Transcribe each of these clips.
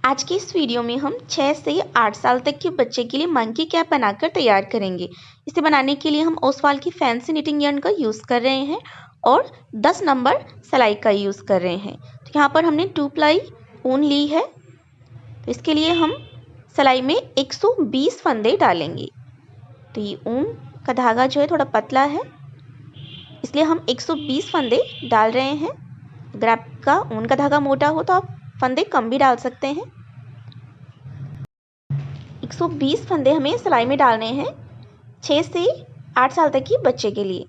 आज की इस वीडियो में हम 6 से 8 साल तक के बच्चे के लिए मंकी कैप बनाकर तैयार करेंगे। इसे बनाने के लिए हम ओसवाल की फैंसी निटिंग yarn का यूज़ कर रहे हैं और 10 नंबर सिलाई का यूज़ कर रहे हैं। तो यहाँ पर हमने 2 प्लाई ऊन ली है। तो इसके लिए हम सिलाई में 120 फंदे डालेंगे। तो ये ऊन का धागा जो है थोड़ा पतला है, इसलिए हम 120 फंदे डाल रहे हैं। अगर आपका ऊन का धागा मोटा हो तो आप फंदे कम भी डाल सकते हैं। 120 फंदे हमें सिलाई में डालने हैं 6 से 8 साल तक के बच्चे के लिए।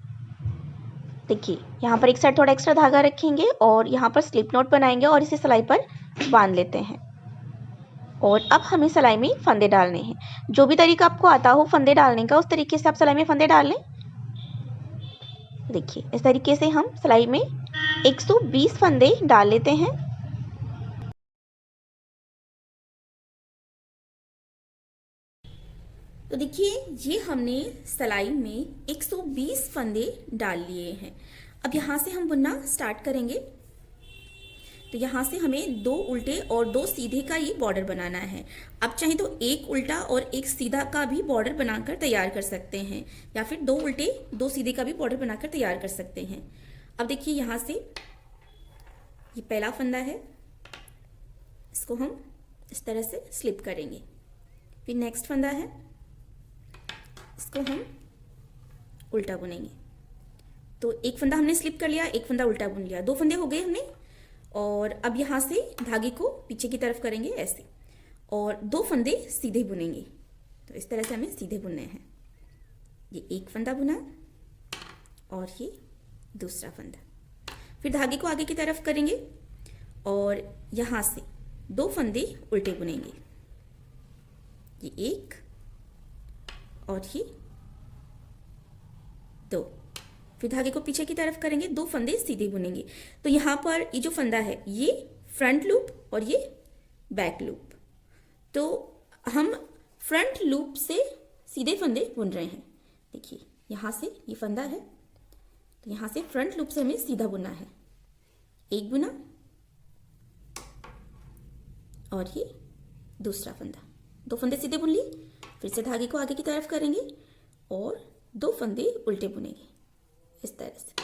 देखिए यहाँ पर एक साइड थोड़ा एक्स्ट्रा धागा रखेंगे और यहाँ पर स्लिप नॉट बनाएंगे और इसे सिलाई पर बांध लेते हैं। और अब हमें सिलाई में फंदे डालने हैं। जो भी तरीका आपको आता हो फंदे डालने का, उस तरीके से आप सिलाई में फंदे डाल लें। देखिए इस तरीके से हम सिलाई में 120 फंदे डाल लेते हैं। तो देखिए ये हमने सिलाई में 120 फंदे डाल लिए हैं। अब यहाँ से हम बुनना स्टार्ट करेंगे। तो यहाँ से हमें 2 उल्टे और 2 सीधे का ये बॉर्डर बनाना है। आप चाहे तो एक उल्टा और एक सीधा का भी बॉर्डर बनाकर तैयार कर सकते हैं, या फिर 2 उल्टे 2 सीधे का भी बॉर्डर बनाकर तैयार कर सकते हैं। अब देखिए यहाँ से ये पहला फंदा है, इसको हम इस तरह से स्लिप करेंगे। फिर नेक्स्ट फंदा है, इसको हम उल्टा बुनेंगे। तो एक फंदा हमने स्लिप कर लिया, एक फंदा उल्टा बुन लिया, 2 फंदे हो गए हमने। और अब यहाँ से धागे को पीछे की तरफ करेंगे ऐसे, और 2 फंदे सीधे बुनेंगे। तो इस तरह से हमें सीधे बुनने हैं। ये एक फंदा बुना और ये दूसरा फंदा। फिर धागे को आगे की तरफ करेंगे और यहाँ से 2 फंदे उल्टे बुनेंगे। ये एक और ये 2। फिर धागे को पीछे की तरफ करेंगे, 2 फंदे सीधे बुनेंगे। तो यहाँ पर ये जो फंदा है ये फ्रंट लूप और ये बैक लूप। तो हम फ्रंट लूप से सीधे फंदे बुन रहे हैं। देखिए यहाँ से ये फंदा है, तो यहाँ से फ्रंट लूप से हमें सीधा बुनना है। एक बुना और ये दूसरा फंदा, 2 फंदे सीधे बुन लिए। फिर से धागे को आगे की तरफ करेंगे और 2 फंदे उल्टे बुनेंगे इस तरह से।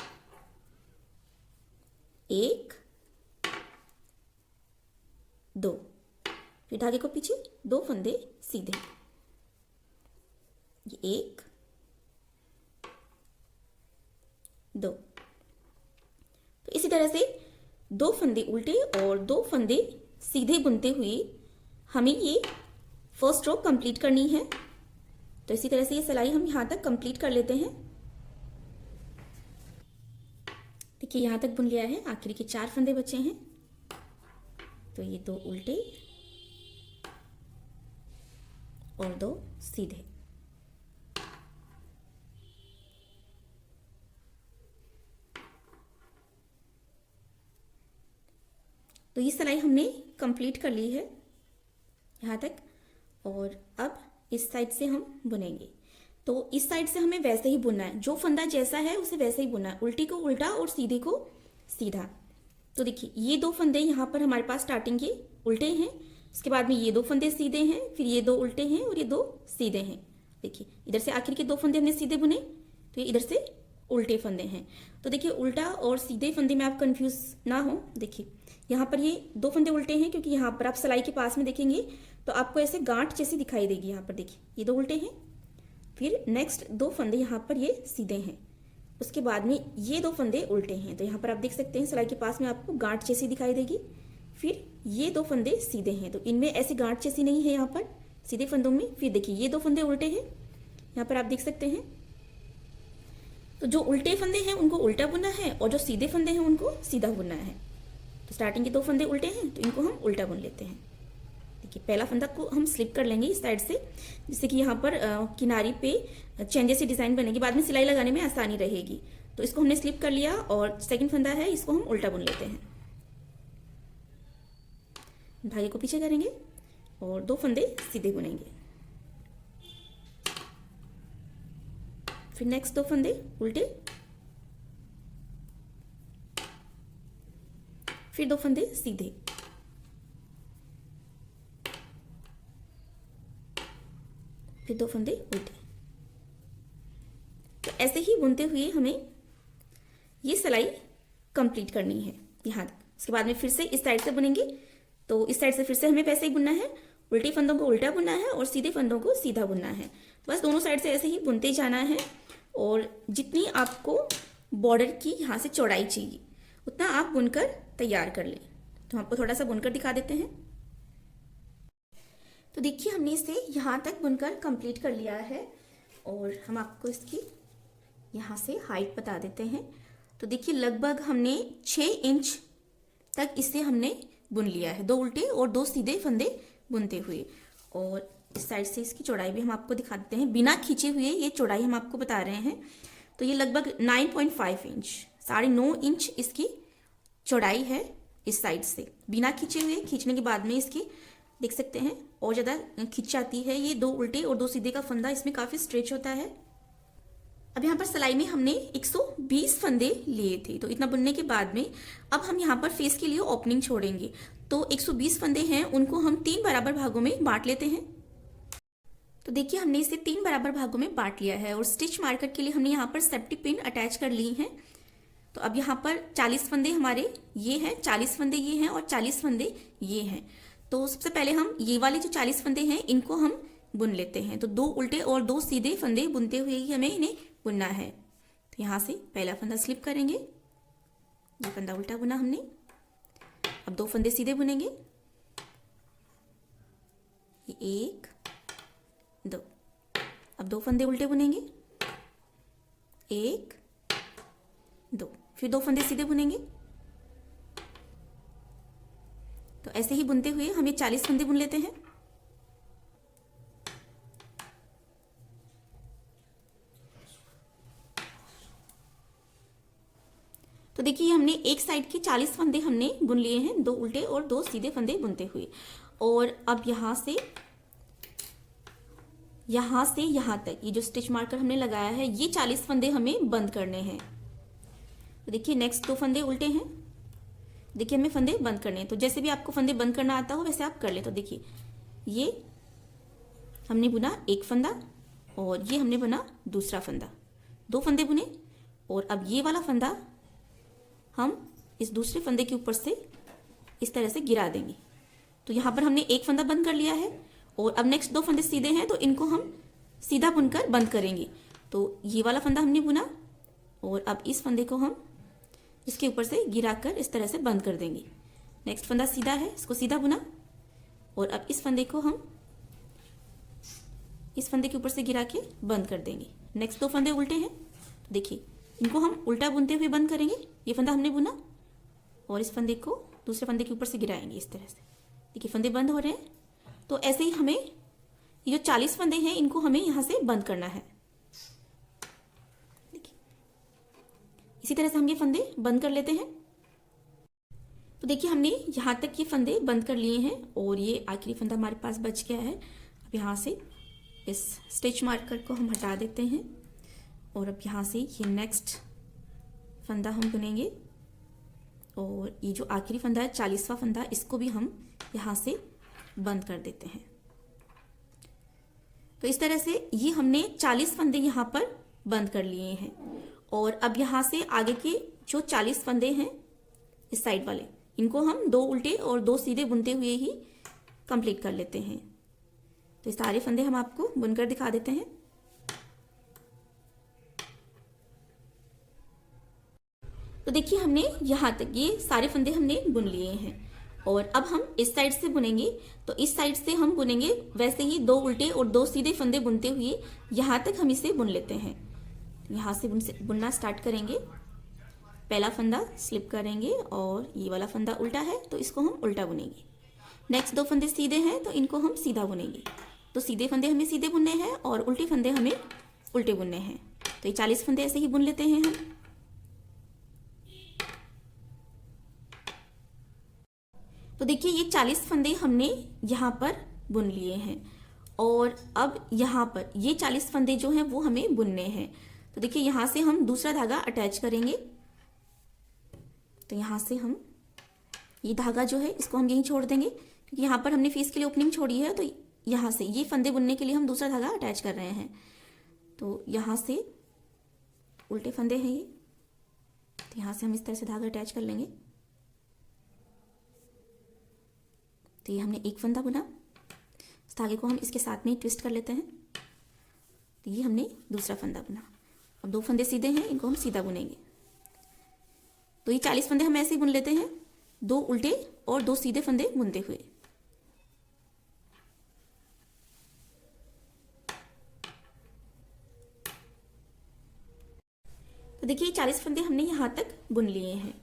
1 2, फिर धागे को पीछे, 2 फंदे सीधे। ये 1 2। तो इसी तरह से 2 फंदे उल्टे और 2 फंदे सीधे बुनते हुए हमें ये फर्स्ट रो कंप्लीट करनी है। तो इसी तरह से ये सिलाई हम यहाँ तक कंप्लीट कर लेते हैं। देखिए यहाँ तक बुन लिया है, आखिरी के 4 फंदे बचे हैं। तो ये 2 उल्टे और 2 सीधे। तो ये सिलाई हमने कंप्लीट कर ली है यहाँ तक। और अब इस साइड से हम बुनेंगे। तो इस साइड से हमें वैसे ही बुनना है, जो फंदा जैसा है उसे वैसे ही बुनना है, उल्टी को उल्टा और सीधे को सीधा। तो देखिए ये 2 फंदे यहाँ पर हमारे पास स्टार्टिंग के उल्टे हैं, उसके बाद में ये 2 फंदे सीधे हैं, फिर ये 2 उल्टे हैं और ये 2 सीधे हैं। देखिए इधर से आखिर के 2 फंदे हमने सीधे बुने, तो ये इधर से उल्टे फंदे हैं। तो देखिए उल्टा और सीधे फंदे में आप कंफ्यूज ना हो। देखिए यहाँ पर ये 2 फंदे उल्टे हैं, क्योंकि यहाँ पर आप सिलाई के पास में देखेंगे तो आपको ऐसे गांठ जैसी दिखाई देगी। यहाँ पर देखिए ये 2 उल्टे हैं, फिर नेक्स्ट 2 फंदे यहाँ पर ये सीधे हैं, उसके बाद में ये 2 फंदे उल्टे हैं। तो यहाँ पर आप देख सकते हैं सिलाई के पास में आपको गांठ जैसी दिखाई देगी। फिर ये 2 फंदे सीधे हैं, तो इनमें ऐसी गांठ जैसी नहीं है यहाँ पर सीधे फंदों में। फिर देखिए ये 2 फंदे उल्टे हैं, यहाँ पर आप देख सकते हैं। तो जो उल्टे फंदे हैं उनको उल्टा बुनना है और जो सीधे फंदे हैं उनको सीधा बुनना है। तो स्टार्टिंग के 2 फंदे उल्टे हैं, तो इनको हम उल्टा बुन लेते हैं। देखिए पहला फंदा को हम स्लिप कर लेंगे इस साइड से, जिससे कि यहाँ पर किनारी पे चेन जैसी डिजाइन बनेगी, बाद में सिलाई लगाने में आसानी रहेगी। तो इसको हमने स्लिप कर लिया और सेकंड फंदा है, इसको हम उल्टा बुन लेते हैं। धागे को पीछे करेंगे और 2 फंदे सीधे बुनेंगे। फिर नेक्स्ट 2 फंदे उल्टे, फिर 2 फंदे सीधे। फिर 2 फंदे उल्टे। तो ऐसे ही बुनते हुए हमें ये सिलाई कंप्लीट करनी है यहाँ तक। उसके बाद में फिर से इस साइड से बुनेंगे, तो इस साइड से फिर से हमें वैसे ही बुनना है, उल्टे फंदों को उल्टा बुनना है और सीधे फंदों को सीधा बुनना है। बस दोनों साइड से ऐसे ही बुनते जाना है और जितनी आपको बॉर्डर की यहाँ से चौड़ाई चाहिए उतना आप बुनकर तैयार कर लें। तो आपको थोड़ा सा बुनकर दिखा देते हैं। तो देखिए हमने इसे यहाँ तक बुनकर कंप्लीट कर लिया है और हम आपको इसकी यहाँ से हाइट बता देते हैं। तो देखिए लगभग हमने 6 इंच तक इसे हमने बुन लिया है, 2 उल्टे और 2 सीधे फंदे बुनते हुए। और इस साइड से इसकी चौड़ाई भी हम आपको दिखा देते हैं, बिना खींचे हुए ये चौड़ाई हम आपको बता रहे हैं। तो ये लगभग 9.5 इंच, 9.5 इंच इसकी चौड़ाई है इस साइड से, बिना खींचे हुए। खींचने के बाद में इसकी देख सकते हैं और ज़्यादा खिंच जाती है। ये 2 उल्टे और 2 सीधे का फंदा इसमें काफ़ी स्ट्रेच होता है। अब यहाँ पर सिलाई में हमने 120 फंदे लिए थे, तो इतना बुनने के बाद में अब हम यहाँ पर फेस के लिए ओपनिंग छोड़ेंगे। तो 120 फंदे हैं, उनको हम 3 बराबर भागों में बांट लेते हैं। तो देखिए हमने इसे 3 बराबर भागों में बांट लिया है और स्टिच मार्कर के लिए हमने यहाँ पर सेफ्टी पिन अटैच कर ली है। तो अब यहाँ पर 40 फंदे हमारे ये हैं, 40 फंदे ये हैं और 40 फंदे ये हैं। तो सबसे पहले हम ये वाले जो 40 फंदे हैं इनको हम बुन लेते हैं। तो 2 उल्टे और 2 सीधे फंदे बुनते हुए ही हमें इन्हें बुनना है। तो यहाँ से पहला फंदा स्लिप करेंगे, ये फंदा उल्टा बुना हमने। अब 2 फंदे सीधे बुनेंगे, ये 1 2। अब 2 फंदे उल्टे बुनेंगे, 1 2। फिर 2 फंदे सीधे बुनेंगे। तो ऐसे ही बुनते हुए हम ये 40 फंदे बुन लेते हैं। तो देखिए हमने एक साइड के 40 फंदे हमने बुन लिए हैं, 2 उल्टे और 2 सीधे फंदे बुनते हुए। और अब यहाँ से यहाँ तक ये जो स्टिच मार्कर हमने लगाया है, ये 40 फंदे हमें बंद करने हैं। तो देखिए नेक्स्ट 2 फंदे उल्टे हैं, देखिए हमें फंदे बंद करने हैं। तो जैसे भी आपको फंदे बंद करना आता हो वैसे आप कर ले। तो देखिए ये हमने बुना एक फंदा और ये हमने बुना दूसरा फंदा, 2 फंदे बुने। और अब ये वाला फंदा हम इस दूसरे फंदे के ऊपर से इस तरह से गिरा देंगे। तो यहाँ पर हमने एक फंदा बंद कर लिया है और अब नेक्स्ट 2 फंदे सीधे हैं, तो इनको हम सीधा बुनकर बंद करेंगे। तो ये वाला फंदा हमने बुना और अब इस फंदे को हम इसके ऊपर से गिरा कर इस तरह से बंद कर देंगे। नेक्स्ट फंदा सीधा है, इसको सीधा बुना और अब इस फंदे को हम इस फंदे के ऊपर से गिरा के बंद कर देंगे। नेक्स्ट 2 फंदे उल्टे हैं, तो देखिए इनको हम उल्टा बुनते हुए बंद करेंगे। ये फंदा हमने बुना और इस फंदे को दूसरे फंदे के ऊपर से गिराएंगे इस तरह से। देखिए फंदे बंद हो रहे हैं। तो ऐसे ही हमें ये जो 40 फंदे हैं इनको हमें यहाँ से बंद करना है। देखिए इसी तरह से हम ये फंदे बंद कर लेते हैं। तो देखिए हमने यहाँ तक ये फंदे बंद कर लिए हैं और ये आखिरी फंदा हमारे पास बच गया है। अब यहाँ से इस स्टिच मार्कर को हम हटा देते हैं और अब यहाँ से ये नेक्स्ट फंदा हम बुनेंगे और ये जो आखिरी फंदा है 40वां फंदा, इसको भी हम यहाँ से बंद कर देते हैं। तो इस तरह से ये हमने 40 फंदे यहाँ पर बंद कर लिए हैं और अब यहाँ से आगे के जो 40 फंदे हैं इस साइड वाले, इनको हम 2 उल्टे और 2 सीधे बुनते हुए ही कंप्लीट कर लेते हैं। तो ये सारे फंदे हम आपको बुनकर दिखा देते हैं। तो देखिए हमने यहाँ तक ये सारे फंदे हमने बुन लिए हैं और अब हम इस साइड से बुनेंगे। तो इस साइड से हम बुनेंगे वैसे ही 2 उल्टे और 2 सीधे फंदे बुनते हुए यहाँ तक हम इसे बुन लेते हैं। यहाँ से बुनना स्टार्ट करेंगे। पहला फंदा स्लिप करेंगे और ये वाला फंदा उल्टा है तो इसको हम उल्टा बुनेंगे। नेक्स्ट 2 फंदे सीधे हैं तो इनको हम सीधा बुनेंगे। तो सीधे फंदे हमें सीधे बुनने हैं और उल्टे फंदे हमें उल्टे बुनने हैं। तो ये 40 फंदे ऐसे ही बुन लेते हैं हम। तो देखिए ये 40 फंदे हमने यहाँ पर बुन लिए हैं और अब यहाँ पर ये 40 फंदे जो हैं वो हमें बुनने हैं। तो देखिए यहाँ से हम दूसरा धागा अटैच करेंगे। तो यहाँ से हम ये धागा जो है इसको हम यहीं छोड़ देंगे क्योंकि यहाँ पर हमने फेस के लिए ओपनिंग छोड़ी है। तो यहाँ से ये फंदे बुनने के लिए हम दूसरा धागा अटैच कर रहे हैं। तो यहाँ से उल्टे फंदे हैं ये, तो यहाँ से हम इस तरह से धागा अटैच कर लेंगे। तो ये हमने एक फंदा बुना, इस धागे को हम इसके साथ में ही ट्विस्ट कर लेते हैं। तो ये हमने दूसरा फंदा बुना। अब दो फंदे सीधे हैं, इनको हम सीधा बुनेंगे। तो ये 40 फंदे हम ऐसे ही बुन लेते हैं, दो उल्टे और दो सीधे फंदे बुनते हुए। तो देखिए 40 फंदे हमने यहाँ तक बुन लिए हैं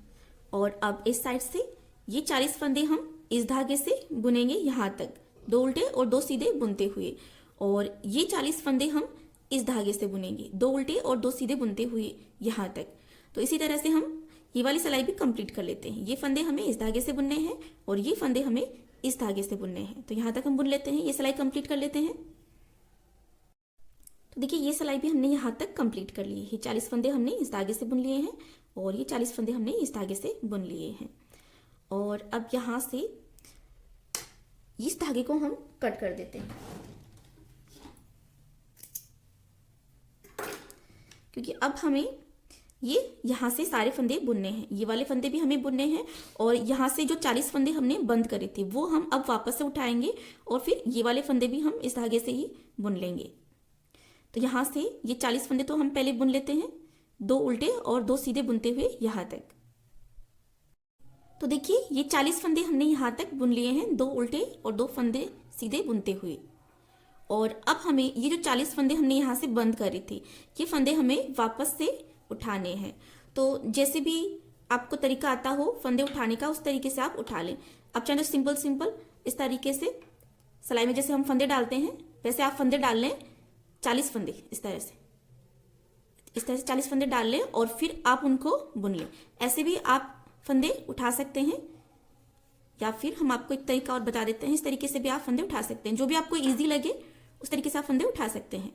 और अब इस साइड से ये 40 फंदे हम इस धागे से बुनेंगे यहाँ तक, दो उल्टे और दो सीधे बुनते हुए। और ये 40 फंदे हम इस धागे से बुनेंगे, दो उल्टे और दो सीधे बुनते हुए यहाँ तक। तो इसी तरह से हम ये वाली सिलाई भी कंप्लीट कर लेते हैं। ये फंदे हमें इस धागे से बुनने हैं और ये फंदे हमें इस धागे से बुनने हैं। तो यहाँ तक हम बुन लेते हैं, ये सिलाई कंप्लीट कर लेते हैं। तो देखिए ये सिलाई भी हमने यहाँ तक कंप्लीट कर ली है। 40 फंदे हमने इस धागे से बुन लिए हैं और ये 40 फंदे हमने इस धागे से बुन लिए हैं। और अब यहाँ से इस धागे को हम कट कर देते हैं, क्योंकि अब हमें ये यहाँ से सारे फंदे बुनने हैं। ये वाले फंदे भी हमें बुनने हैं और यहाँ से जो 40 फंदे हमने बंद करे थे वो हम अब वापस से उठाएंगे और फिर ये वाले फंदे भी हम इस धागे से ही बुन लेंगे। तो यहाँ से ये 40 फंदे तो हम पहले बुन लेते हैं, दो उल्टे और दो सीधे बुनते हुए यहाँ तक। तो देखिए ये 40 फंदे हमने यहाँ तक बुन लिए हैं, दो उल्टे और दो फंदे सीधे बुनते हुए। और अब हमें ये जो 40 फंदे हमने यहाँ से बंद करे थे, ये फंदे हमें वापस से उठाने हैं। तो जैसे भी आपको तरीका आता हो फंदे उठाने का, उस तरीके से आप उठा लें। आप चाहे तो सिंपल सिंपल इस तरीके से सिलाई में जैसे हम फंदे डालते हैं वैसे आप फंदे डाल लें, 40 फंदे इस तरह से 40 फंदे डाल लें और फिर आप उनको बुन लें। ऐसे भी आप फंदे उठा सकते हैं, या फिर हम आपको एक तरीका और बता देते हैं, इस तरीके से भी आप फंदे उठा सकते हैं। जो भी आपको इजी लगे उस तरीके से आप फंदे उठा सकते हैं।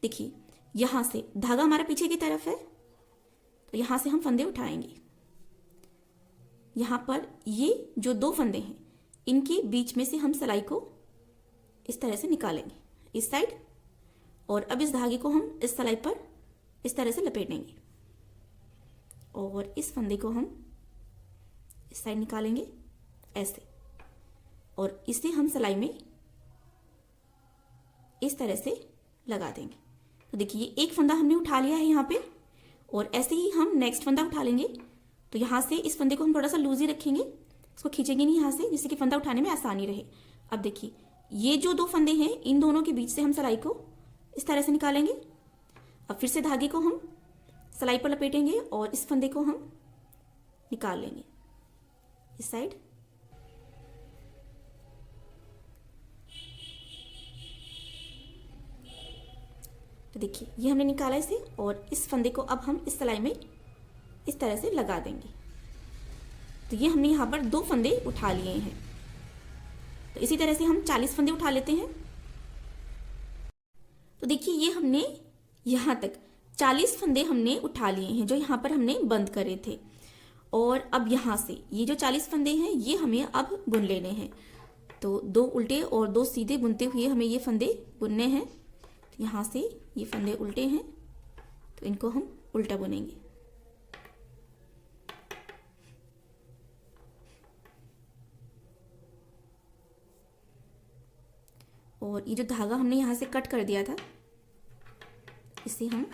देखिए यहां से धागा हमारा पीछे की तरफ है, तो यहां से हम फंदे उठाएंगे। यहां पर ये जो दो फंदे हैं इनके बीच में से हम सिलाई को इस तरह से निकालेंगे इस साइड, और अब इस धागे को हम इस सिलाई पर इस तरह से लपेटेंगे और इस फंदे को हम इस साइड निकालेंगे ऐसे, और इसे हम सिलाई में इस तरह से लगा देंगे। तो देखिए एक फंदा हमने उठा लिया है यहाँ पे, और ऐसे ही हम नेक्स्ट फंदा उठा लेंगे। तो यहाँ से इस फंदे को हम थोड़ा सा लूज ही रखेंगे, इसको खींचेंगे नहीं यहाँ से, जिससे कि फंदा उठाने में आसानी रहे। अब देखिए ये जो दो फंदे हैं इन दोनों के बीच से हम सिलाई को इस तरह से निकालेंगे। अब फिर से धागे को हम सिलाई पर लपेटेंगे और इस फंदे को हम निकाल लेंगे इस साइड। तो देखिए ये हमने निकाला इसे, और इस फंदे को अब हम इस सिलाई में इस तरह से लगा देंगे। तो ये हमने यहाँ पर दो फंदे उठा लिए हैं। तो इसी तरह से हम 40 फंदे उठा लेते हैं। तो देखिए ये हमने यहाँ तक 40 फंदे हमने उठा लिए हैं जो यहाँ पर हमने बंद करे थे। और अब यहाँ से ये जो 40 फंदे हैं ये हमें अब बुन लेने हैं। तो दो उल्टे और दो सीधे बुनते हुए हमें ये फंदे बुनने हैं। तो यहाँ से ये फंदे उल्टे हैं तो इनको हम उल्टा बुनेंगे। और ये जो धागा हमने यहाँ से कट कर दिया था इसे हम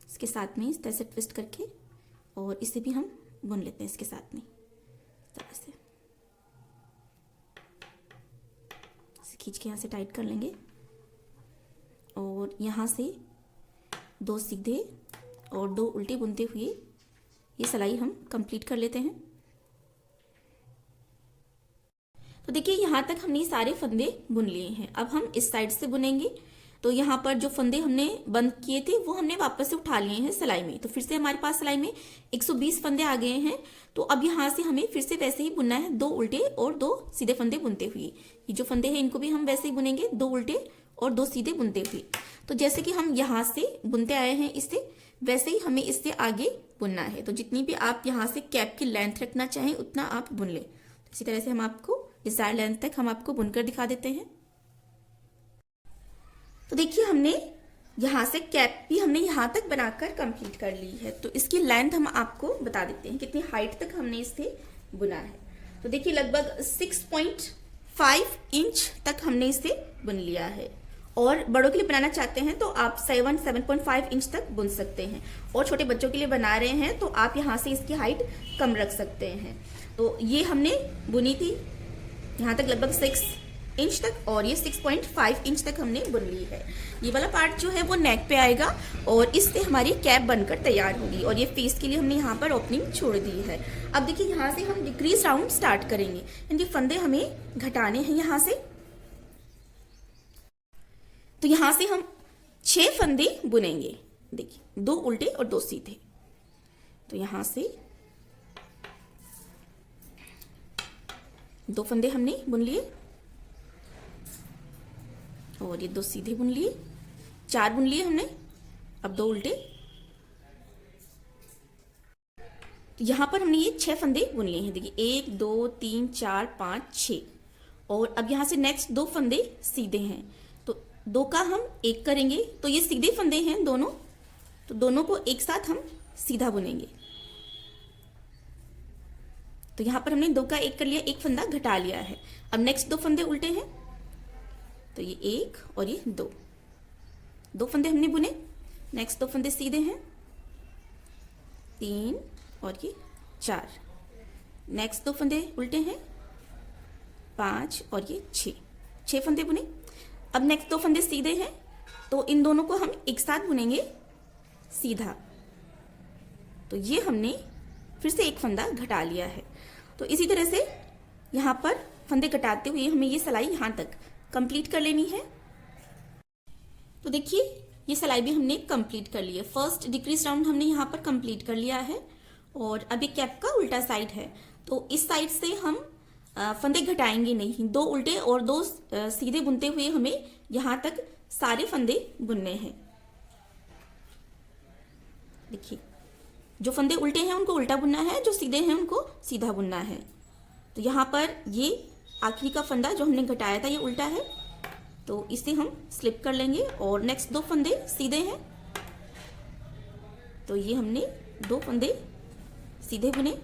इसके साथ में इस तरह से ट्विस्ट करके और इसे भी हम बुन लेते हैं इसके साथ में इस तरह से। इसे खींच के यहाँ से टाइट कर लेंगे और यहाँ से दो सीधे और दो उल्टे बुनते हुए ये सिलाई हम कंप्लीट कर लेते हैं। तो देखिए यहाँ तक हमने सारे फंदे बुन लिए हैं। अब हम इस साइड से बुनेंगे। तो यहाँ पर जो फंदे हमने बंद किए थे वो हमने वापस से उठा लिए हैं सिलाई में। तो फिर से हमारे पास सिलाई में 120 फंदे आ गए हैं। तो अब यहाँ से हमें फिर से वैसे ही बुनना है, दो उल्टे और दो सीधे फंदे बुनते हुए। ये जो फंदे हैं इनको भी हम वैसे ही बुनेंगे, दो उल्टे और दो सीधे बुनते हुए। तो जैसे कि हम यहाँ से बुनते आए हैं इससे, वैसे ही हमें इससे आगे बुनना है। तो जितनी भी आप यहाँ से कैप की लेंथ रखना चाहें उतना आप बुन लें। तो इसी तरह से हम आपको डिजायर लेंथ तक हम आपको बुनकर दिखा देते हैं। तो देखिए हमने यहाँ से कैप भी हमने यहाँ तक बनाकर कंप्लीट कर ली है। तो इसकी लेंथ हम आपको बता देते हैं कितनी हाइट तक हमने इसे बुना है। तो देखिए लगभग 6.5 इंच तक हमने इसे बुन लिया है। और बड़ों के लिए बनाना चाहते हैं तो आप 7.5 इंच तक बुन सकते हैं। और छोटे बच्चों के लिए बना रहे हैं तो आप यहाँ से इसकी हाइट कम रख सकते हैं। तो ये हमने बुनी थी यहाँ तक लगभग 6 इंच तक, और ये 6.5 इंच तक हमने बुन ली है। ये वाला पार्ट जो है वो नेक पे आएगा और इससे हमारी कैप बनकर तैयार होगी। और ये फेस के लिए हमने यहाँ पर ओपनिंग छोड़ दी है। अब देखिए यहाँ से हम डिक्रीज राउंड स्टार्ट करेंगे। इनके फंदे हमें घटाने हैं यहाँ से। तो यहाँ से हम 6 फंदे बुनेंगे। देखिए 2 उल्टे और 2 सीधे। तो यहाँ से 2 फंदे हमने बुन लिए और ये 2 सीधे बुन लिए, 4 बुन लिए हमने। अब 2 उल्टे। तो यहां पर हमने ये 6 फंदे बुन लिए हैं। देखिए 1 2 3 4 5 6। और अब यहां से नेक्स्ट 2 फंदे सीधे हैं। तो 2 का हम 1 करेंगे। तो ये सीधे फंदे हैं दोनों, तो दोनों को एक साथ हम सीधा बुनेंगे। तो यहां पर हमने 2 का 1 कर लिया, 1 फंदा घटा लिया है। अब नेक्स्ट 2 फंदे उल्टे हैं। तो ये 1 और ये 2 फंदे हमने बुने। नेक्स्ट 2 फंदे सीधे हैं, 3 और ये 4। नेक्स्ट 2 फंदे उल्टे हैं, 5 और ये 6 फंदे बुने। अब नेक्स्ट 2 फंदे सीधे हैं, तो इन दोनों को हम एक साथ बुनेंगे सीधा। तो ये हमने फिर से 1 फंदा घटा लिया है। तो इसी तरह से यहाँ पर फंदे घटाते हुए हमें ये सिलाई यहाँ तक कंप्लीट कर लेनी है। तो देखिए ये सिलाई भी हमने कंप्लीट कर ली है। फर्स्ट डिक्रीज राउंड हमने यहाँ पर कंप्लीट कर लिया है। और अभी कैप का उल्टा साइड है, तो इस साइड से हम फंदे घटाएंगे नहीं। 2 उल्टे और 2 सीधे बुनते हुए हमें यहाँ तक सारे फंदे बुनने हैं। देखिए जो फंदे उल्टे हैं उनको उल्टा बुनना है, जो सीधे हैं उनको सीधा बुनना है। तो यहाँ पर ये आखिरी का फंदा जो हमने घटाया था ये उल्टा है, तो इसे हम स्लिप कर लेंगे। और नेक्स्ट 2 फंदे सीधे हैं, तो ये हमने 2 फंदे सीधे बुने।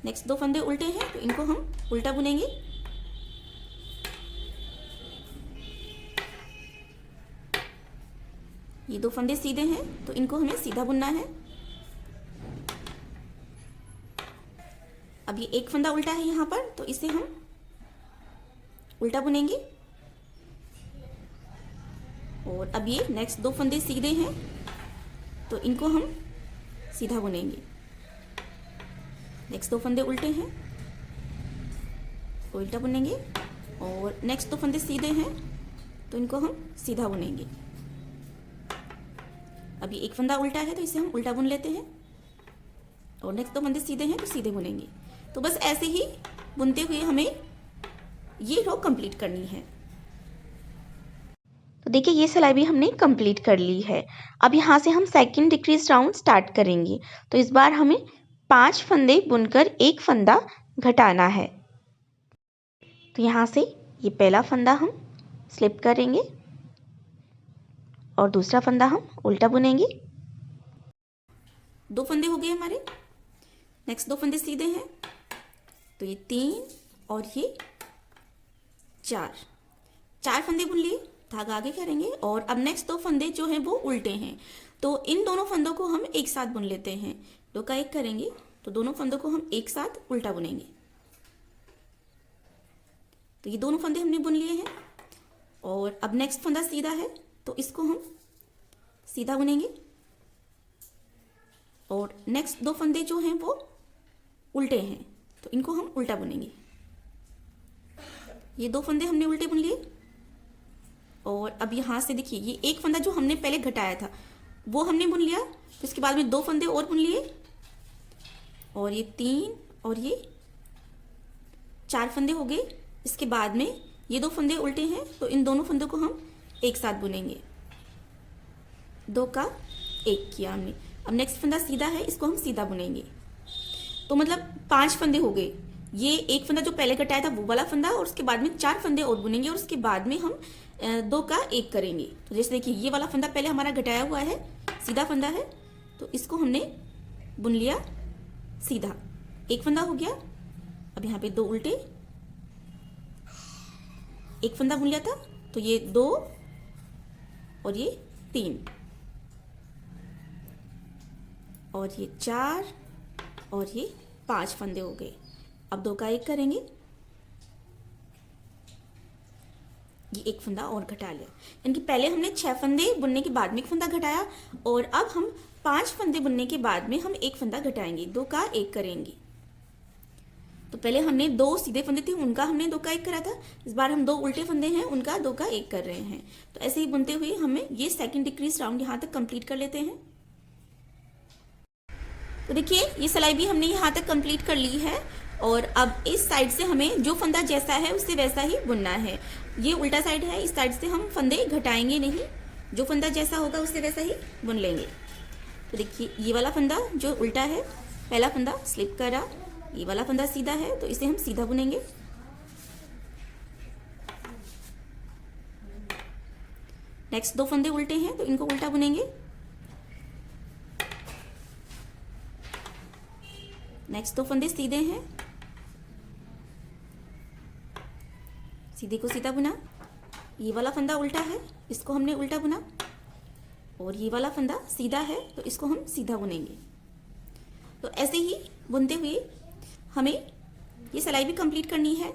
नेक्स्ट 2 फंदे उल्टे हैं, तो इनको हम उल्टा बुनेंगे। ये 2 फंदे सीधे हैं, तो इनको हमें सीधा बुनना है। अब ये 1 फंदा उल्टा है यहाँ पर, तो इसे हम उल्टा बुनेंगे। और अब ये नेक्स्ट 2 फंदे सीधे हैं, तो इनको हम सीधा बुनेंगे। नेक्स्ट 2 फंदे उल्टे हैं, उल्टा बुनेंगे। और नेक्स्ट 2 फंदे सीधे हैं, तो इनको हम सीधा बुनेंगे। अब ये 1 फंदा उल्टा है, तो इसे हम उल्टा बुन लेते हैं। और नेक्स्ट 2 फंदे सीधे हैं, तो सीधे बुनेंगे। तो बस ऐसे ही बुनते हुए हमें ये रो कंप्लीट करनी है। तो देखिए ये सिलाई भी हमने कंप्लीट कर ली है। अब यहाँ से हम सेकंड डिक्रीज राउंड स्टार्ट करेंगे। तो इस बार हमें 5 फंदे बुनकर 1 फंदा घटाना है। तो यहाँ से ये पहला फंदा हम स्लिप करेंगे और दूसरा फंदा हम उल्टा बुनेंगे। 2 फंदे हो गए हमारे। नेक्स्ट 2 फंदे सीधे हैं, तो ये 3 और ये 4 फंदे बुन लिए, धागा आगे करेंगे। और अब नेक्स्ट 2 फंदे जो हैं वो उल्टे हैं, तो इन दोनों फंदों को हम एक साथ बुन लेते हैं। 2 का 1 करेंगे, तो दोनों फंदों को हम एक साथ उल्टा बुनेंगे। तो ये दोनों फंदे हमने बुन लिए हैं। और अब नेक्स्ट फंदा सीधा है, तो इसको हम सीधा बुनेंगे। और नेक्स्ट 2 फंदे जो हैं वो उल्टे हैं, तो इनको हम उल्टा बुनेंगे। ये 2 फंदे हमने उल्टे बुन लिए। और अब यहाँ से देखिए ये 1 फंदा जो हमने पहले घटाया था वो हमने बुन लिया। तो इसके बाद में 2 फंदे और बुन लिए। और ये 3 और ये 4 फंदे हो गए। इसके बाद में ये 2 फंदे उल्टे हैं, तो इन दोनों फंदों को हम एक साथ बुनेंगे। 2 का 1 किया हमने। अब नेक्स्ट फंदा सीधा है, इसको हम सीधा बुनेंगे। तो मतलब 5 फंदे हो गए। ये एक फंदा जो पहले घटाया था वो वाला फंदा, और उसके बाद में 4 फंदे और बुनेंगे, और उसके बाद में हम 2 का 1 करेंगे। तो जैसे देखिए ये वाला फंदा पहले हमारा घटाया हुआ है, सीधा फंदा है, तो इसको हमने बुन लिया सीधा, एक फंदा हो गया। अब यहाँ पे 2 उल्टे, एक फंदा बुन लिया था, तो ये 2 और ये 3 और ये 4 और ये 5 फंदे हो गए। अब 2 का 1 करेंगे, ये एक फंदा और घटा लिया, यानी कि पहले हमने 6 फंदे बुनने के बाद में एक फंदा घटाया, और अब हम 5 फंदे बुनने के बाद में हम एक फंदा घटाएंगे, 2 का 1 करेंगे। तो पहले हमने 2 सीधे फंदे थे, उनका हमने 2 का 1 करा था, इस बार हम 2 उल्टे फंदे हैं, उनका 2 का 1 कर रहे हैं। तो ऐसे ही बुनते हुए हमें ये सेकंड डिक्रीज राउंड यहाँ तक कंप्लीट कर लेते हैं। तो देखिए ये सिलाई भी हमने यहाँ तक कंप्लीट कर ली है, और अब इस साइड से हमें जो फंदा जैसा है उससे वैसा ही बुनना है। ये उल्टा साइड है, इस साइड से हम फंदे घटाएंगे नहीं, जो फंदा जैसा होगा उससे वैसा ही बुन लेंगे। तो देखिए ये वाला फंदा जो उल्टा है, पहला फंदा स्लिप करा, ये वाला फंदा सीधा है, तो इसे हम सीधा बुनेंगे। नेक्स्ट 2 फंदे उल्टे हैं, तो इनको उल्टा बुनेंगे। नेक्स्ट 2 फंदे सीधे हैं, सीधे को सीधा बुना। ये वाला फंदा उल्टा है, इसको हमने उल्टा बुना, और ये वाला फंदा सीधा है, तो इसको हम सीधा बुनेंगे। तो ऐसे ही बुनते हुए हमें ये सिलाई भी कंप्लीट करनी है।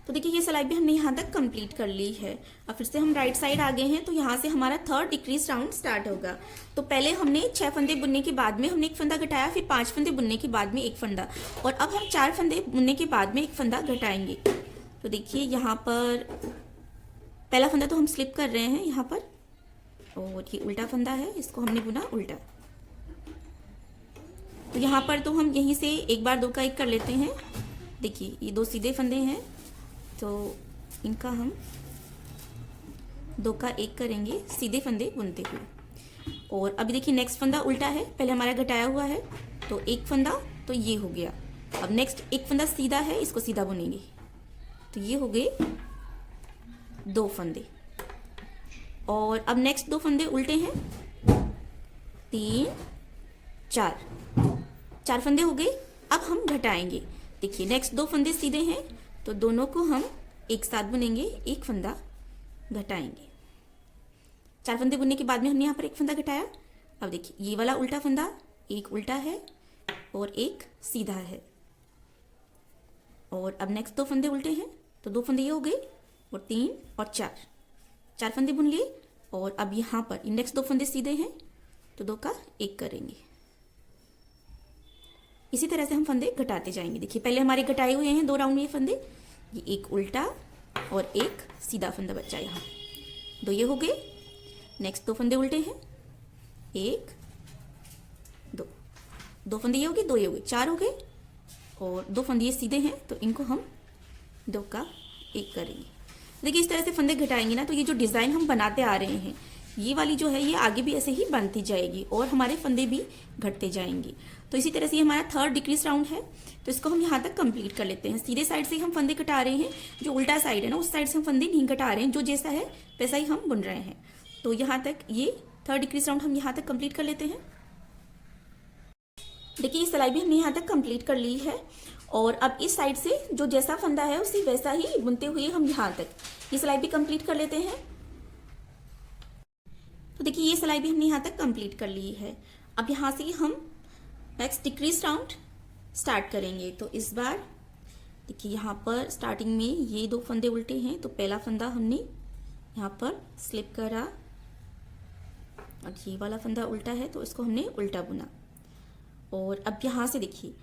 तो देखिए ये सिलाई भी हमने यहाँ तक कंप्लीट कर ली है। अब फिर से हम राइट साइड आ गए हैं, तो यहाँ से हमारा थर्ड डिक्रीज राउंड स्टार्ट होगा। तो पहले हमने 6 फंदे बुनने के बाद में हमने एक फंदा घटाया, फिर 5 फंदे बुनने के बाद में एक फंदा, और अब हम 4 फंदे बुनने के बाद में एक फंदा घटाएंगे। तो देखिए यहाँ पर पहला फंदा तो हम स्लिप कर रहे हैं यहाँ पर, और ये उल्टा फंदा है, इसको हमने बुना उल्टा। तो यहाँ पर तो हम यहीं से एक बार 2 का 1 कर लेते हैं। देखिए ये 2 सीधे फंदे हैं, तो इनका हम 2 का 1 करेंगे सीधे फंदे बुनते हुए। और अभी देखिए नेक्स्ट फंदा उल्टा है, पहले हमारा घटाया हुआ है, तो एक फंदा तो ये हो गया। अब नेक्स्ट एक फंदा सीधा है, इसको सीधा बुनेंगे, तो ये हो गए 2 फंदे। और अब नेक्स्ट 2 फंदे उल्टे हैं, 3 4 फंदे हो गए। अब हम घटाएंगे। देखिए नेक्स्ट 2 फंदे सीधे हैं, तो दोनों को हम एक साथ बुनेंगे, एक फंदा घटाएंगे। 4 फंदे बुनने के बाद में हमने यहाँ पर एक फंदा घटाया। अब देखिए ये वाला उल्टा फंदा, एक उल्टा है और एक सीधा है। और अब नेक्स्ट 2 फंदे उल्टे हैं, तो 2 फंदे ये हो गए, और 3 और 4 फंदे बुन लिए। और अब यहाँ पर नेक्स्ट 2 फंदे सीधे हैं, तो 2 का 1 करेंगे। इसी तरह से हम फंदे घटाते जाएंगे। देखिए पहले हमारे घटाए हुए हैं 2 राउंड में ये फंदे, ये एक उल्टा और एक सीधा फंदा बचा यहाँ, 2 ये हो गए। नेक्स्ट 2 फंदे उल्टे हैं, 1 2 फंदे ये हो गए, 2 ये हो गए, 4 हो गए। और 2 फंदे ये सीधे हैं, तो इनको हम 2 का 1 करेंगे। देखिए इस तरह से फंदे घटाएंगे ना, तो ये जो डिज़ाइन हम बनाते आ रहे हैं, ये वाली जो है ये आगे भी ऐसे ही बनती जाएगी, और हमारे फंदे भी घटते जाएंगे। तो इसी तरह से ये हमारा थर्ड डिक्रीज राउंड है, तो इसको हम यहाँ तक कंप्लीट कर लेते हैं। सीधे साइड से हम फंदे घटा रहे हैं, जो उल्टा साइड है ना उस साइड से हम फंदे नहीं घटा रहे हैं, जो जैसा है वैसा ही हम बुन रहे हैं। तो यहाँ तक ये थर्ड डिक्रीज राउंड हम यहाँ तक कंप्लीट कर लेते हैं। देखिए ये सिलाई भी हमने यहाँ तक कंप्लीट कर ली है, और अब इस साइड से जो जैसा फंदा है उसी वैसा ही बुनते हुए हम यहाँ तक ये सिलाई भी कंप्लीट कर लेते हैं। तो देखिए ये सिलाई भी हमने यहाँ तक कंप्लीट कर ली है। अब यहाँ से हम नेक्स्ट डिक्रीज राउंड स्टार्ट करेंगे। तो इस बार देखिए यहाँ पर स्टार्टिंग में ये 2 फंदे उल्टे हैं, तो पहला फंदा हमने यहाँ पर स्लिप करा, और ये वाला फंदा उल्टा है, तो इसको हमने उल्टा बुना। और अब यहाँ से देखिए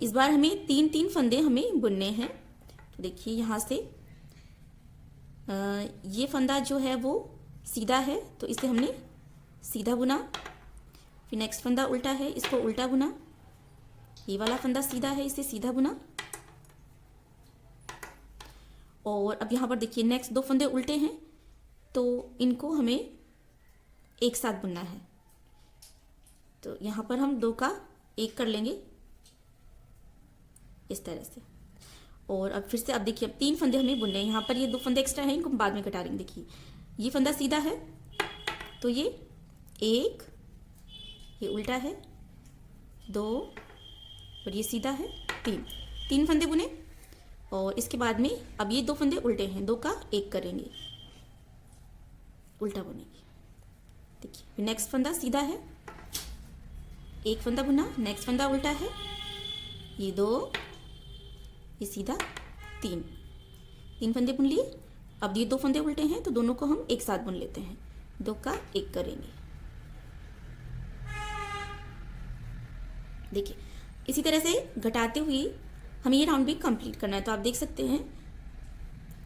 इस बार हमें 3 फंदे हमें बुनने हैं। तो देखिए यहाँ से ये फंदा जो है वो सीधा है, तो इसे हमने सीधा बुना। फिर नेक्स्ट फंदा उल्टा है, इसको उल्टा बुना। ये वाला फंदा सीधा है, इसे सीधा बुना। और अब यहाँ पर देखिए नेक्स्ट 2 फंदे उल्टे हैं, तो इनको हमें एक साथ बुनना है। तो यहाँ पर हम 2 का 1 कर लेंगे, इस तरह से। और अब फिर से अब देखिए, अब 3 फंदे हमें बुनने हैं। यहाँ पर ये 2 फंदे एक्स्ट्रा हैं, इनको हम बाद में कटा लेंगे। देखिए ये फंदा सीधा है तो ये 1, ये उल्टा है 2, और ये सीधा है 3 फंदे बुने। और इसके बाद में अब ये 2 फंदे उल्टे हैं, 2 का 1 करेंगे, उल्टा बुनेंगे। देखिए नेक्स्ट फंदा सीधा है, 1 फंदा बुना, नेक्स्ट फंदा उल्टा है, ये 2, ये सीधा 3 फंदे बुन लिए। अब ये 2 फंदे उल्टे हैं तो दोनों को हम एक साथ बुन लेते हैं, 2 का 1 करेंगे। देखिए इसी तरह से घटाते हुए हमें ये राउंड भी कंप्लीट करना है। तो आप देख सकते हैं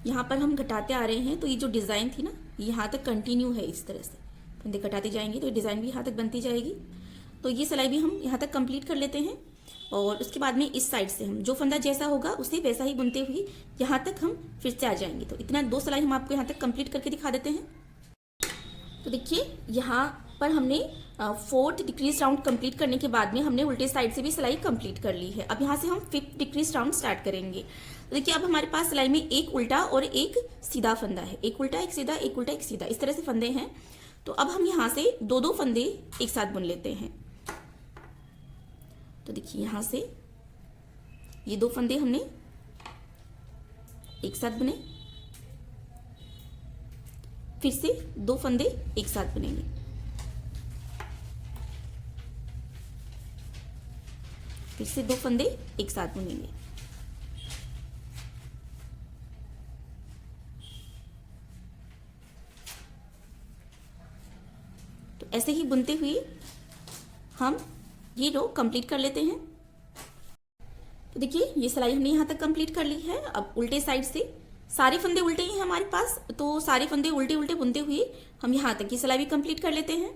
यहाँ पर हम घटाते आ रहे हैं, तो ये जो डिज़ाइन थी ना, यहाँ तक कंटिन्यू है। इस तरह से फंदे घटाते जाएंगे तो ये डिज़ाइन भी यहाँ तक बनती जाएगी। तो ये सिलाई भी हम यहाँ तक कंप्लीट कर लेते हैं। और उसके बाद में इस साइड से हम जो फंदा जैसा होगा उसे वैसा ही बुनते हुए यहाँ तक हम फिर से आ जाएंगे। तो इतना 2 सिलाई हम आपको यहाँ तक कंप्लीट करके दिखा देते हैं। तो देखिए यहाँ पर हमने 4th डिक्रीज राउंड कंप्लीट करने के बाद में हमने उल्टे साइड से भी सिलाई कंप्लीट कर ली है। अब यहाँ से हम 5th डिक्रीज राउंड स्टार्ट करेंगे। तो देखिए अब हमारे पास सिलाई में एक उल्टा और एक सीधा फंदा है, एक उल्टा एक सीधा, एक उल्टा एक सीधा, इस तरह से फंदे हैं। तो अब हम यहाँ से 2-2 फंदे एक साथ बुन लेते हैं। तो देखिए यहाँ से ये 2 फंदे हमने एक साथ बुने, फिर से 2 फंदे एक साथ बुनेंगे, फिर से 2 फंदे एक साथ बुनेंगे। तो ऐसे ही बुनते हुए हम ये रो कंप्लीट कर लेते हैं। तो देखिए ये सिलाई हमने यहाँ तक कंप्लीट कर ली है। अब उल्टे साइड से सारे फंदे उल्टे ही हैं हमारे पास, तो सारे फंदे उल्टे उल्टे बुनते हुए हम यहाँ तक की सिलाई भी कंप्लीट कर लेते हैं।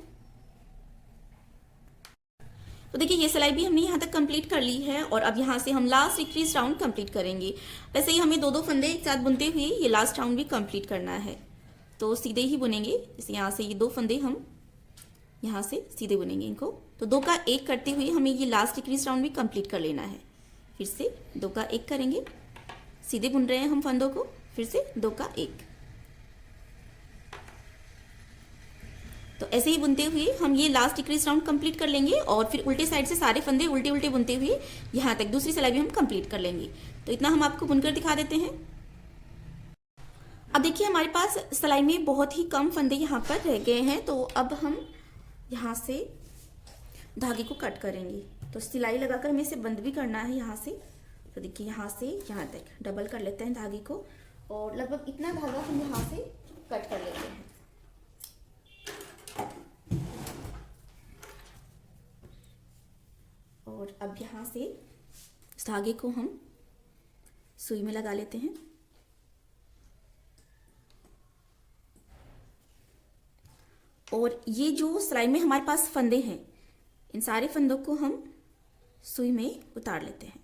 तो देखिए ये सिलाई भी हमने यहाँ तक कंप्लीट कर ली है। और अब यहाँ से हम लास्ट डिक्रीज राउंड कंप्लीट करेंगे। वैसे ही हमें 2-2 फंदे एक साथ बुनते हुए ये लास्ट राउंड भी कंप्लीट करना है। तो सीधे ही बुनेंगे, जैसे यहाँ से ये 2 फंदे हम यहाँ से सीधे बुनेंगे इनको। तो 2 का 1 करते हुए हमें ये लास्ट डिक्रीज राउंड भी कंप्लीट कर लेना है। फिर से 2 का 1 करेंगे, सीधे बुन रहे हैं हम फंदों को, फिर से 2 का 1। तो ऐसे ही बुनते हुए हम ये लास्ट डिक्रीज राउंड कंप्लीट कर लेंगे। और फिर उल्टे साइड से सारे फंदे उल्टे उल्टे बुनते हुए यहाँ तक दूसरी सिलाई भी हम कंप्लीट कर लेंगे। तो इतना हम आपको बुनकर दिखा देते हैं। अब देखिए हमारे पास सिलाई में बहुत ही कम फंदे यहाँ पर रह गए हैं। तो अब हम यहाँ से धागे को कट करेंगे। तो सिलाई लगाकर हमें इसे बंद भी करना है यहाँ से। तो देखिए यहाँ से यहाँ तक डबल कर लेते हैं धागे को, और लगभग इतना धागा हम यहाँ से कट कर लेते हैं। और अब यहाँ से इस धागे को हम सुई में लगा लेते हैं। और ये जो सिलाई में हमारे पास फंदे हैं, इन सारे फंदों को हम सुई में उतार लेते हैं।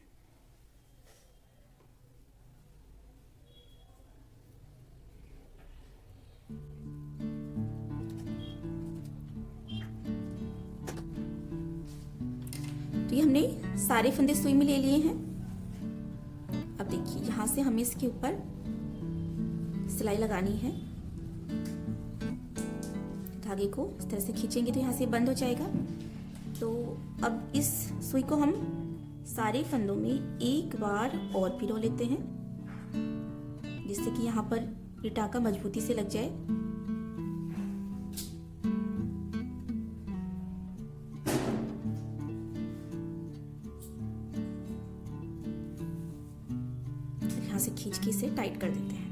तो ये हमने सारे फंदे सुई में ले लिए हैं। अब देखिए यहाँ से हमें इसके ऊपर सिलाई लगानी है। धागे को इस तरह से खींचेंगे तो यहाँ से बंद हो जाएगा। तो अब इस सुई को हम सारे फंदों में एक बार और पिरो लेते हैं, जिससे कि यहाँ पर ये टाका मजबूती से लग जाए। यहाँ से खींच के इसे टाइट कर देते हैं।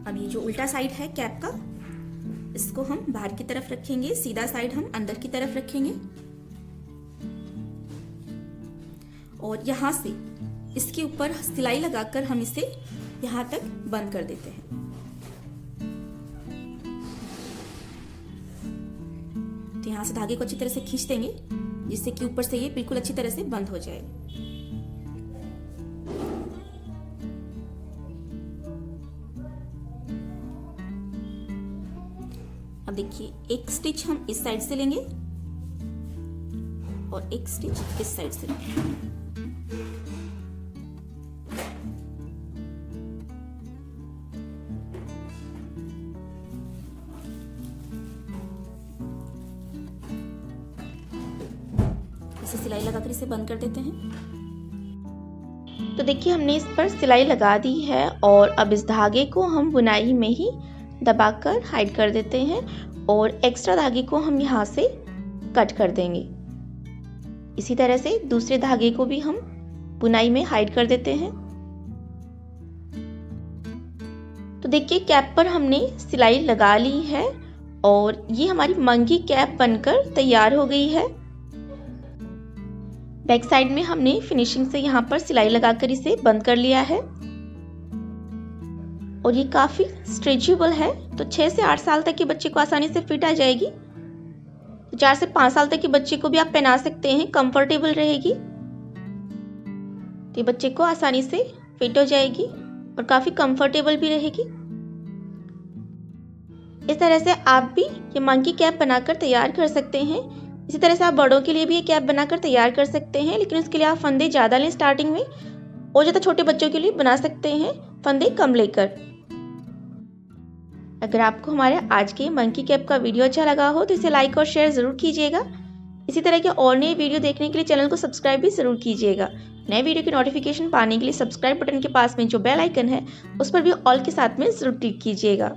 अब ये जो उल्टा साइड है कैप का, इसको हम बाहर की तरफ रखेंगे, सीधा साइड हम अंदर की तरफ रखेंगे। और यहाँ से इसके ऊपर सिलाई लगाकर हम इसे यहाँ तक बंद कर देते हैं। तो यहाँ से धागे को अच्छी तरह से खींच देंगे, जिससे कि ऊपर से ये बिल्कुल अच्छी तरह से बंद हो जाए। अब देखिए एक स्टिच हम इस साइड से लेंगे और एक स्टिच इस साइड से लेंगे। से सिलाई लगाकर इसे बंद कर देते हैं। तो देखिए हमने इस पर सिलाई लगा दी है और अब इस धागे को हम बुनाई में ही दबाकर हाइड कर देते हैं और एक्स्ट्रा धागे को हम यहाँ से कट कर देंगे। इसी तरह से दूसरे धागे को भी हम बुनाई में हाइड कर देते हैं। तो देखिए कैप पर हमने सिलाई लगा ली है और ये हमारी मंकी कैप बनकर तैयार हो गई है। बैक साइड में हमने फिनिशिंग से यहाँ पर सिलाई लगाकर इसे बंद कर लिया है और ये काफी स्ट्रेचेबल है, तो 6 से 8 साल तक के बच्चे को आसानी से फिट आ जाएगी। 4 से 5 साल तक के बच्चे को भी आप पहना सकते हैं, कंफर्टेबल रहेगी। तो ये बच्चे को आसानी से फिट हो जाएगी और काफी कंफर्टेबल भी रहेगी। इस तरह से आप भी ये मंकी कैप बनाकर तैयार कर सकते हैं। इसी तरह से आप बड़ों के लिए भी ये कैप बनाकर तैयार कर सकते हैं, लेकिन उसके लिए आप फंदे ज़्यादा लें स्टार्टिंग में, और ज़्यादा छोटे बच्चों के लिए बना सकते हैं फंदे कम लेकर। अगर आपको हमारे आज के मंकी कैप का वीडियो अच्छा लगा हो तो इसे लाइक और शेयर ज़रूर कीजिएगा। इसी तरह के और नए वीडियो देखने के लिए चैनल को सब्सक्राइब भी ज़रूर कीजिएगा। नए वीडियो की नोटिफिकेशन पाने के लिए सब्सक्राइब बटन के पास में जो बेल आइकन है उस पर भी ऑल के साथ में ज़रूर क्लिक कीजिएगा।